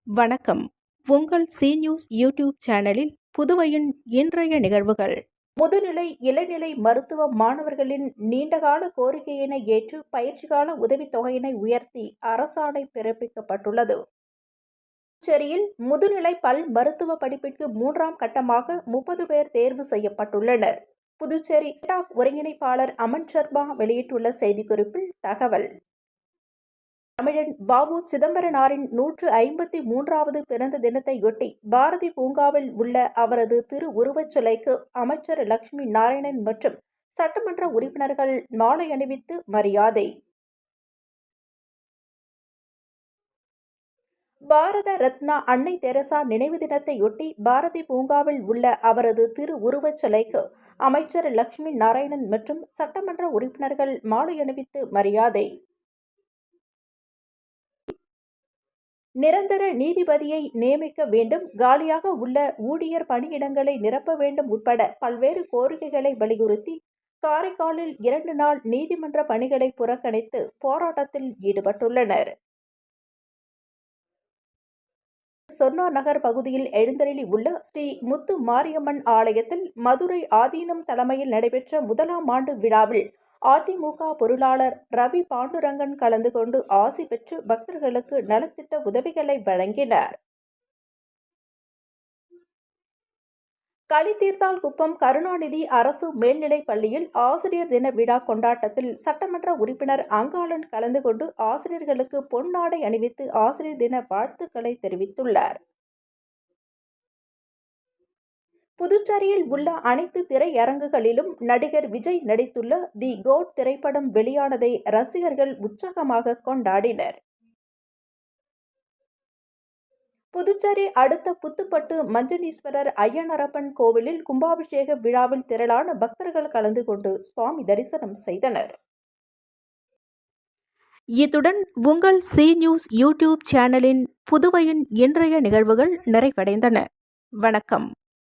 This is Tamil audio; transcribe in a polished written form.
வணக்கம். உங்கள் சி நியூஸ் யூடியூப் சேனலில் புதுவையின் இன்றைய நிகழ்வுகள். முதுநிலை இளநிலை மருத்துவ மாணவர்களின் நீண்டகால கோரிக்கையினை ஏற்று பயிற்சிகால உதவித்தொகையினை உயர்த்தி அரசாணை பிறப்பிக்கப்பட்டுள்ளது. புதுச்சேரியில் முதுநிலை பல் மருத்துவ படிப்பிற்கு 3ஆம் கட்டமாக 30 பேர் தேர்வு செய்யப்பட்டுள்ளனர். புதுச்சேரி ஸ்டாக் ஒருங்கிணைப்பாளர் அமன் சர்மா வெளியிட்டுள்ள செய்திக்குறிப்பில் தகவல். தமிழன் வ.உ. சிதம்பரனாரின் 153வது பிறந்த தினத்தையொட்டி பாரதி பூங்காவில் உள்ள அவரது திருவுருவச் சிலைக்கு அமைச்சர் லட்சுமி நாராயணன் மற்றும் சட்டமன்ற உறுப்பினர்கள் மாலை அணிவித்து மரியாதை. பாரத ரத்னா அன்னை தெரசா நினைவு தினத்தையொட்டி பாரதி பூங்காவில் உள்ள அவரது திருவுருவச் சிலைக்கு அமைச்சர் லட்சுமி நாராயணன் மற்றும் சட்டமன்ற உறுப்பினர்கள் மாலை அணிவித்து மரியாதை. நிரந்தர நீதிபதியை நியமிக்க வேண்டும், காலியாக உள்ள ஊழியர் பணியிடங்களை நிரப்ப வேண்டும் உட்பட பல்வேறு கோரிக்கைகளை வலியுறுத்தி காரைக்காலில் 2 நாள் நீதிமன்ற பணிகளை புறக்கணித்து போராட்டத்தில் ஈடுபட்டுள்ளனர். சொர்ணா நகர் பகுதியில் எழுந்தருளி உள்ள ஸ்ரீ முத்து மாரியம்மன் ஆலயத்தில் மதுரை ஆதீனம் தலைமையில் நடைபெற்ற 1ஆம் ஆண்டு விழாவில் அதிமுக பொருளாளர் ரவி பாண்டுரங்கன் கலந்து கொண்டு ஆசி பெற்று பக்தர்களுக்கு நலத்திட்ட உதவிகளை வழங்கினார். களித்தீர்த்தால்குப்பம் கருணாநிதி அரசு மேல்நிலைப் பள்ளியில் ஆசிரியர் தின விழா கொண்டாட்டத்தில் சட்டமன்ற உறுப்பினர் அங்காளன் கலந்து கொண்டு ஆசிரியர்களுக்கு பொன்னாடை அணிவித்து ஆசிரியர் தின வாழ்த்துக்களை தெரிவித்துள்ளார். புதுச்சேரியில் உள்ள அனைத்து திரையரங்குகளிலும் நடிகர் விஜய் நடித்துள்ள தி கோட் திரைப்படம் வெளியானதை ரசிகர்கள் உற்சாகமாக கொண்டாடினர். புதுச்சேரி அடுத்த புத்துப்பட்டு மஞ்சனீஸ்வரர் ஐயனாரப்பன் கோவிலில் கும்பாபிஷேக விழாவில் திரளான பக்தர்கள் கலந்து கொண்டு சுவாமி தரிசனம் செய்தனர். இத்துடன் உங்கள் சி நியூஸ் யூடியூப் சேனலின் புதுவையின் இன்றைய நிகழ்வுகள் நிறைவடைந்தன. வணக்கம்.